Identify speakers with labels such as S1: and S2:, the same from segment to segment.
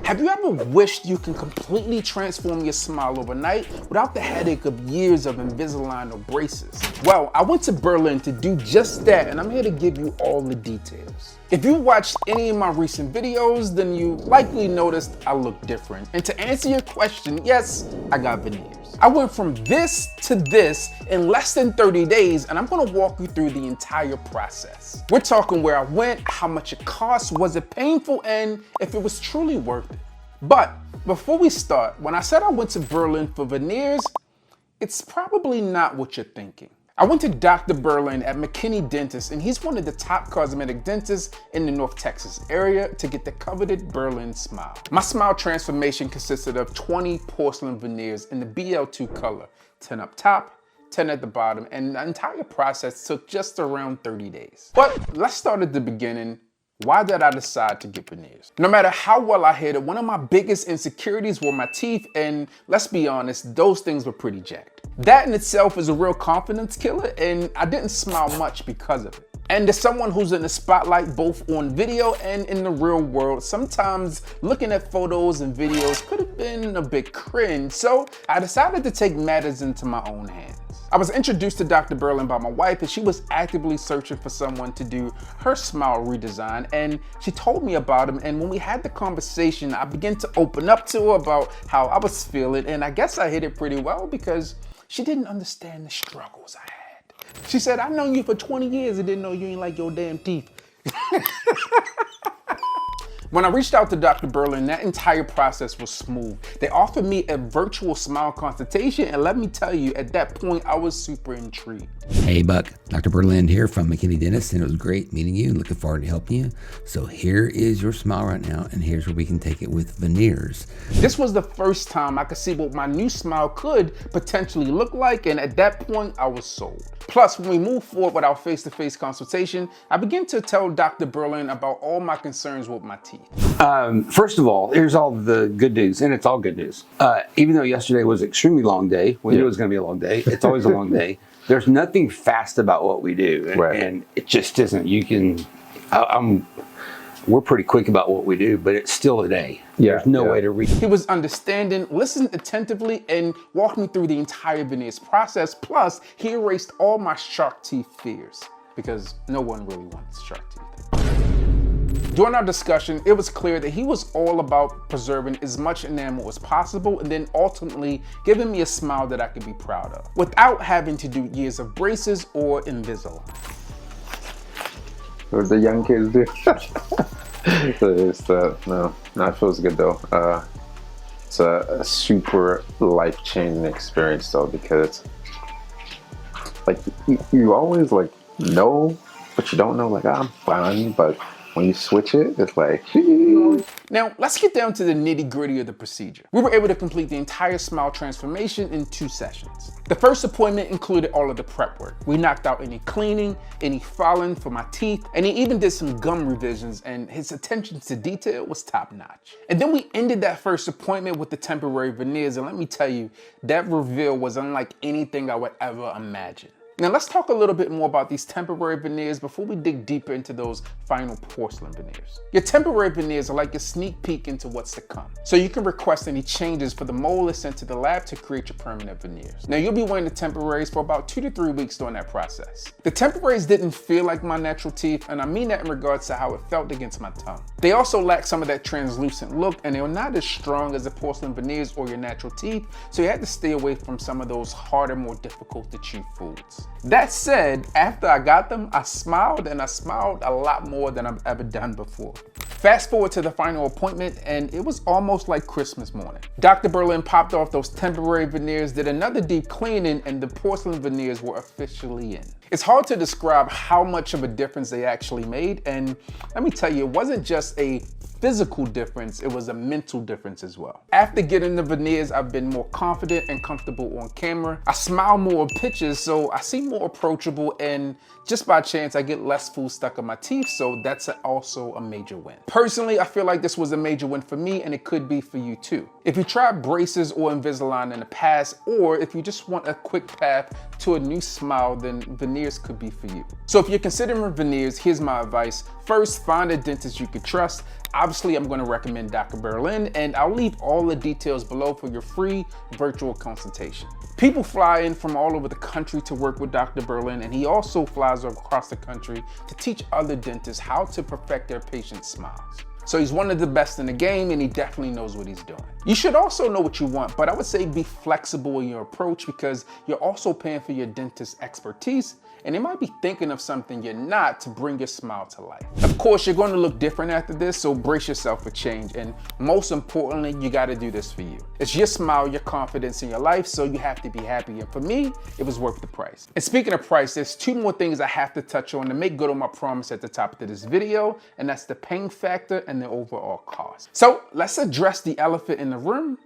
S1: Have you ever wished you can completely transform your smile overnight without the headache of years of Invisalign or braces? Well, I went to Berlin to do just that, and I'm here to give you all the details. If you watched any of my recent videos, then you likely noticed I look different. And to answer your question, yes, I got veneers. I went from this to this in less than 30 days, and I'm gonna walk you through the entire process. We're talking where I went, how much it cost, was it painful, and if it was truly worth it. But before we start, when I said I went to Berlin for veneers, it's probably not what you're thinking. I went to Dr. Berlin at McKinney Dentist, and he's one of the top cosmetic dentists in the North Texas area to get the coveted Berlin smile. My smile transformation consisted of 20 porcelain veneers in the BL2 color, 10 up top, 10 at the bottom, and the entire process took just around 30 days. But let's start at the beginning. Why did I decide to get veneers? No matter how well I hid it, one of my biggest insecurities were my teeth, and let's be honest, those things were pretty jacked. That in itself is a real confidence killer, and I didn't smile much because of it. And as someone who's in the spotlight both on video and in the real world, sometimes looking at photos and videos could have been a bit cringe, so I decided to take matters into my own hands. I was introduced to Dr. Berlin by my wife, and she was actively searching for someone to do her smile redesign, and she told me about him, and when we had the conversation, I began to open up to her about how I was feeling, and I guess I hit it pretty well because she didn't understand the struggles I had. She said, "I've known you for 20 years and didn't know you ain't like your damn teeth." When I reached out to Dr. Berlin, that entire process was smooth. They offered me a virtual smile consultation, and let me tell you, at that point, I was super intrigued.
S2: Hey Buck, Dr. Berlin here from McKinney Dentist, and it was great meeting you and looking forward to helping you. So here is your smile right now, and here's where we can take it with veneers.
S1: This was the first time I could see what my new smile could potentially look like, and at that point, I was sold. Plus, when we moved forward with our face-to-face consultation, I began to tell Dr. Berlin about all my concerns with my teeth.
S3: First of all, here's all the good news, and it's all good news. Even though yesterday was an extremely long day, we knew it was going to be a long day. It's always a long day. There's nothing fast about what we do, and it just isn't. You can, we're pretty quick about what we do, but it's still a day. There's no way to read.
S1: He was understanding, listened attentively, and walked me through the entire veneers process. Plus, he erased all my shark teeth fears, because no one really wants shark teeth. During our discussion, it was clear that he was all about preserving as much enamel as possible and then ultimately giving me a smile that I could be proud of, without having to do years of braces or Invisalign.
S4: What the young kids do. No, it feels good though. It's a super life-changing experience though, because like you always like know, but you don't know, like I'm fine, but when you switch it, it's like,
S1: Now, let's get down to the nitty-gritty of the procedure. We were able to complete the entire smile transformation in 2 sessions. The first appointment included all of the prep work. We knocked out any cleaning, any filing for my teeth, and he even did some gum revisions, and his attention to detail was top-notch. And then we ended that first appointment with the temporary veneers, and let me tell you, that reveal was unlike anything I would ever imagine. Now let's talk a little bit more about these temporary veneers before we dig deeper into those final porcelain veneers. Your temporary veneers are like a sneak peek into what's to come. So you can request any changes for the mold that's sent to the lab to create your permanent veneers. Now you'll be wearing the temporaries for about 2 to 3 weeks during that process. The temporaries didn't feel like my natural teeth, and I mean that in regards to how it felt against my tongue. They also lack some of that translucent look, and they were not as strong as the porcelain veneers or your natural teeth, so you had to stay away from some of those harder, more difficult to chew foods. That said, after I got them, I smiled, and I smiled a lot more than I've ever done before. Fast forward to the final appointment, and it was almost like Christmas morning. Dr. Berlin popped off those temporary veneers, did another deep cleaning, and the porcelain veneers were officially in. It's hard to describe how much of a difference they actually made, and let me tell you, it wasn't just a physical difference, it was a mental difference as well. After getting the veneers, I've been more confident and comfortable on camera. I smile more in pictures, so I seem more approachable, and just by chance, I get less food stuck in my teeth, so that's also a major win. Personally, I feel like this was a major win for me, and it could be for you too. If you tried braces or Invisalign in the past, or if you just want a quick path to a new smile, then veneers could be for you. So if you're considering veneers, here's my advice. First, find a dentist you can trust. obviously I'm gonna recommend Dr. Berlin, and I'll leave all the details below for your free virtual consultation. People fly in from all over the country to work with Dr. Berlin, and he also flies across the country to teach other dentists how to perfect their patients' smiles. So he's one of the best in the game, and he definitely knows what he's doing. You should also know what you want, but I would say be flexible in your approach because you're also paying for your dentist's expertise, and they might be thinking of something you're not to bring your smile to life. Of course, you're going to look different after this, so brace yourself for change. And most importantly, you got to do this for you. It's your smile, your confidence in your life, so you have to be happy. And for me, it was worth the price. And speaking of price, there's two more things I have to touch on to make good on my promise at the top of this video, and that's the pain factor and the overall cost. So let's address the elephant in the room,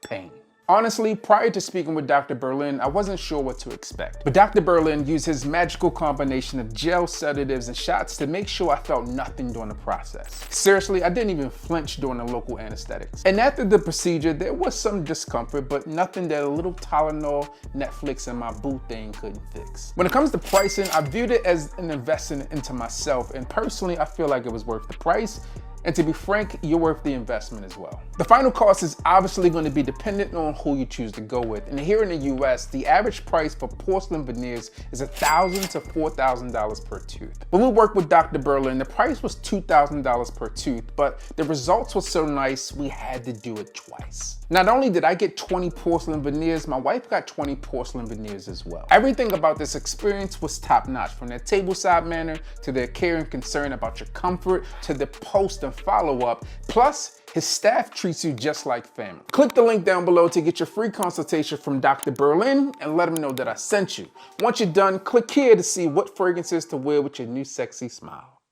S1: pain. Honestly, prior to speaking with Dr. Berlin, I wasn't sure what to expect. But Dr. Berlin used his magical combination of gel, sedatives, and shots to make sure I felt nothing during the process. Seriously, I didn't even flinch during the local anesthetics. And after the procedure, there was some discomfort, but nothing that a little Tylenol, Netflix, and my boo thing couldn't fix. When it comes to pricing, I viewed it as an investment into myself, and personally, I feel like it was worth the price. And to be frank, you're worth the investment as well. The final cost is obviously going to be dependent on who you choose to go with. And here in the US, the average price for porcelain veneers is $1,000 to $4,000 per tooth. When we worked with Dr. Berlin, the price was $2,000 per tooth, but the results were so nice, we had to do it twice. Not only did I get 20 porcelain veneers, my wife got 20 porcelain veneers as well. Everything about this experience was top notch, from their tableside manner to their care and concern about your comfort to the post and follow-up. Plus, his staff treats you just like family. Click the link down below to get your free consultation from Dr. Berlin and let him know that I sent you. Once you're done, click here to see what fragrances to wear with your new sexy smile.